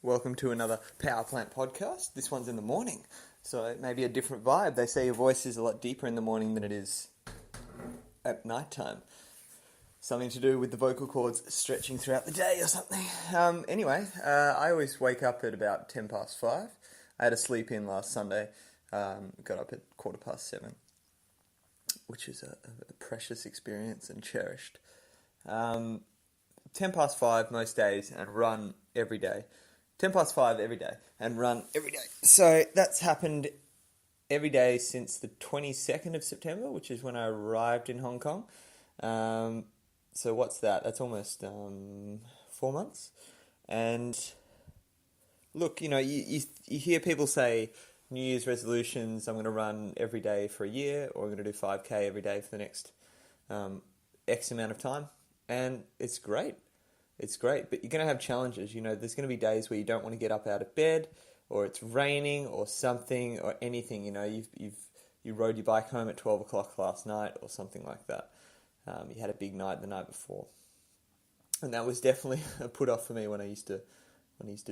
Welcome to another Power Plant podcast. This one's in the morning, so it may be a different vibe. They say your voice is a lot deeper in the morning than it is at night time. Something to do with the vocal cords stretching throughout the day or something. I always wake up at about 10 past 5. I had a sleep in last Sunday, got up at 7:15, which is a precious experience and cherished. 10 past 5 most days and run every day. 10 past 5 every day and run every day. So that's happened every day since the 22nd of September, which is when I arrived in Hong Kong. So what's that? That's almost 4 months. And look, you hear people say New Year's resolutions, I'm going to run every day for a year, or I'm going to do 5K every day for the next X amount of time. And it's great. It's great, but you're going to have challenges. There's going to be days where you don't want to get up out of bed, or it's raining, or something, or anything. You rode your bike home at 12 o'clock last night, or something like that. You had a big night the night before, and that was definitely a put off for me when I used to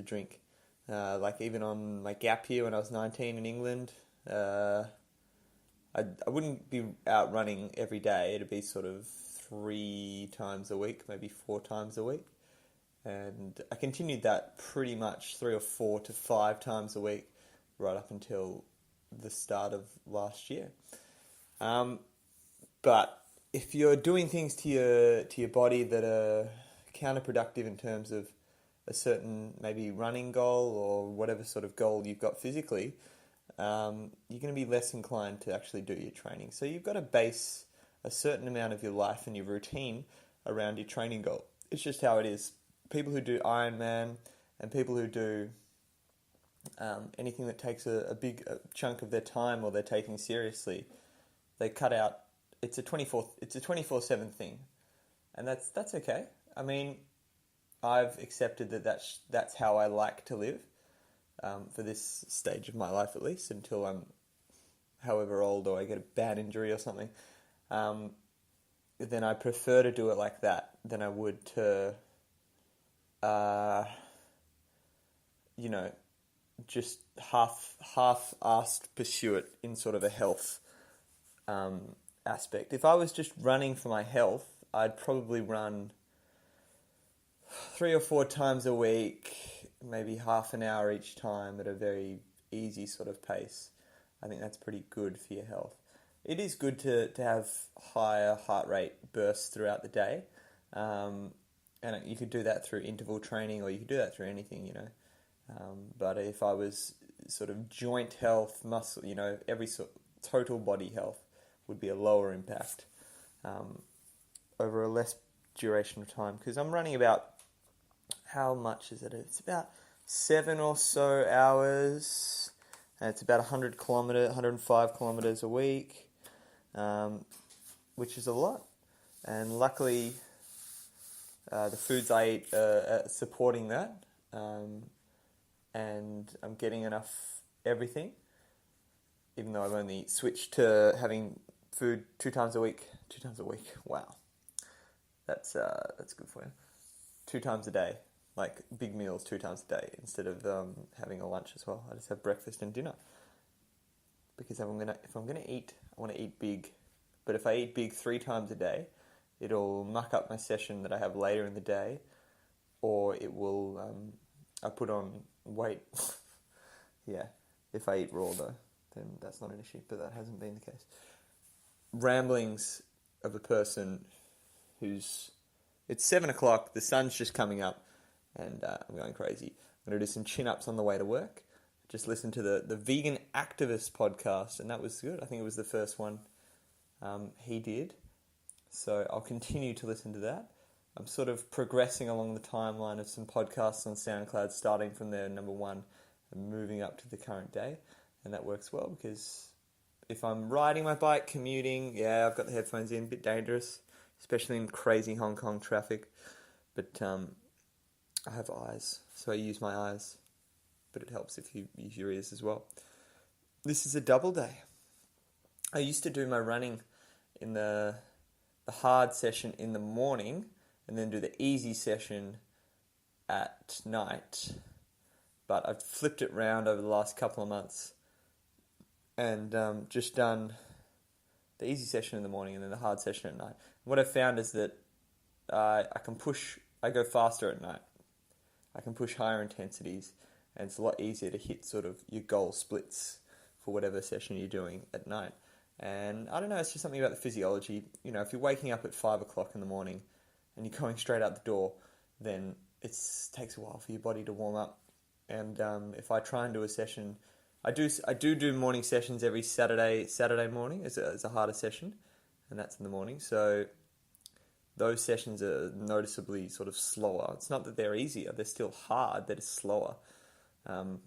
drink. Like even on my gap year when I was 19 in England, I wouldn't be out running every day. It'd be sort of 3 times a week, maybe 4 times a week. And I continued that pretty much 3 or 4 to 5 times a week right up until the start of last year. But if you're doing things to your body that are counterproductive in terms of a certain maybe running goal or whatever sort of goal you've got physically, you're going to be less inclined to actually do your training. So you've got to base a certain amount of your life and your routine around your training goal. It's just how it is. People who do Ironman and people who do anything that takes a big chunk of their time or they're taking seriously, they cut out. It's a 24/7 thing, and that's okay. I mean, I've accepted that's how I like to live for this stage of my life, at least until I'm however old or I get a bad injury or something. Then I prefer to do it like that than I would to just half-assed pursue it in sort of a health aspect. If I was just running for my health, I'd probably run 3 or 4 times a week, maybe half an hour each time at a very easy sort of pace. I think that's pretty good for your health. It is good to have higher heart rate bursts throughout the day. And you could do that through interval training, or you could do that through anything, But if I was sort of joint health, muscle, every sort total body health would be a lower impact over a less duration of time. Because I'm running about, how much is it? It's about 7 or so hours, and it's about 105 kilometers a week, which is a lot. And luckily, the foods I eat are supporting that, and I'm getting enough everything, even though I've only switched to having food 2 times a week. 2 times a week, wow. That's good for you. 2 times a day, like big meals 2 times a day, instead of having a lunch as well. I just have breakfast and dinner. Because if I'm gonna eat, I want to eat big. But if I eat big 3 times a day, it'll muck up my session that I have later in the day, or it will, I put on weight. Yeah, if I eat raw though, then that's not an issue, but that hasn't been the case. Ramblings of a person it's 7 o'clock, the sun's just coming up, and I'm going crazy. I'm going to do some chin-ups on the way to work. Just listen to the Vegan Activist podcast, and that was good. I think it was the first one he did. So I'll continue to listen to that. I'm sort of progressing along the timeline of some podcasts on SoundCloud, starting from their number 1 and moving up to the current day. And that works well because if I'm riding my bike, commuting, I've got the headphones in, a bit dangerous, especially in crazy Hong Kong traffic. But I have eyes, so I use my eyes. But it helps if you use your ears as well. This is a double day. I used to do my running in the hard session in the morning and then do the easy session at night. but I've flipped it round over the last couple of months and just done the easy session in the morning and then the hard session at night. What I've found is that I go faster at night. I can push higher intensities, and it's a lot easier to hit sort of your goal splits for whatever session you're doing at night. And I don't know, it's just something about the physiology. You know, if you're waking up at 5 o'clock in the morning and you're going straight out the door, then it takes a while for your body to warm up. And if I try and do a session, I do morning sessions every Saturday morning as a harder session, and that's in the morning. So those sessions are noticeably sort of slower. It's not that they're easier; they're still hard. They're just slower than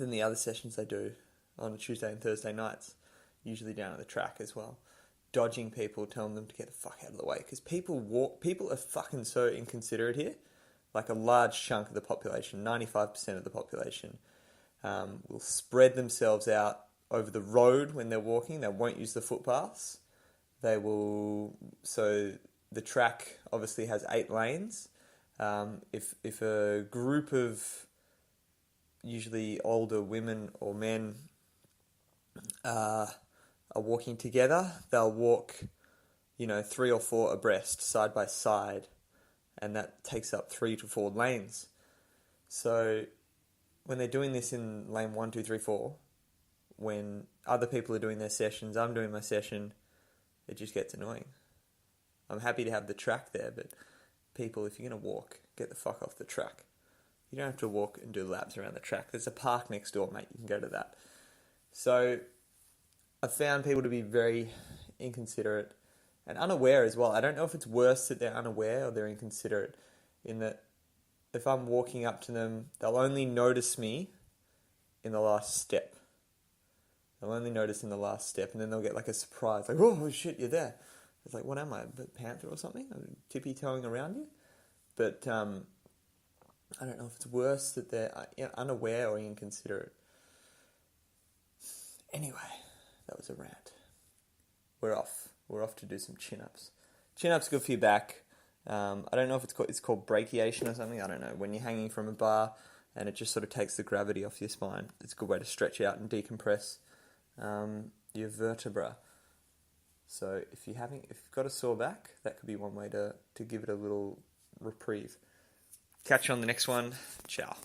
the other sessions I do on Tuesday and Thursday nights, usually down at the track as well, dodging people, telling them to get the fuck out of the way, because people are fucking so inconsiderate here. Like a large chunk of the population, 95% of the population, will spread themselves out over the road when they're walking. They won't use the footpaths. They will. So the track obviously has 8 lanes. If a group of usually older women or men are walking together, they'll walk, 3 or 4 abreast, side by side, and that takes up 3 to 4 lanes. So when they're doing this in lane 1, 2, 3, 4, when other people are doing their sessions, I'm doing my session, it just gets annoying. I'm happy to have the track there, but people, if you're going to walk, get the fuck off the track. You don't have to walk and do laps around the track. There's a park next door, mate. You can go to that. So I found people to be very inconsiderate and unaware as well. I don't know if it's worse that they're unaware or they're inconsiderate, in that if I'm walking up to them, they'll only notice me in the last step. They'll only notice in the last step, and then they'll get like a surprise, like, oh shit, you're there. It's like, what am I, a panther or something? I'm tippy-toeing around you? But I don't know if it's worse that they're unaware or inconsiderate. Anyway, that was a rant. We're off. We're off to do some chin-ups. Chin-ups good for your back. I don't know if it's called brachiation or something. I don't know. When you're hanging from a bar and it just sort of takes the gravity off your spine, it's a good way to stretch out and decompress your vertebra. So if you've got a sore back, that could be one way to give it a little reprieve. Catch you on the next one. Ciao.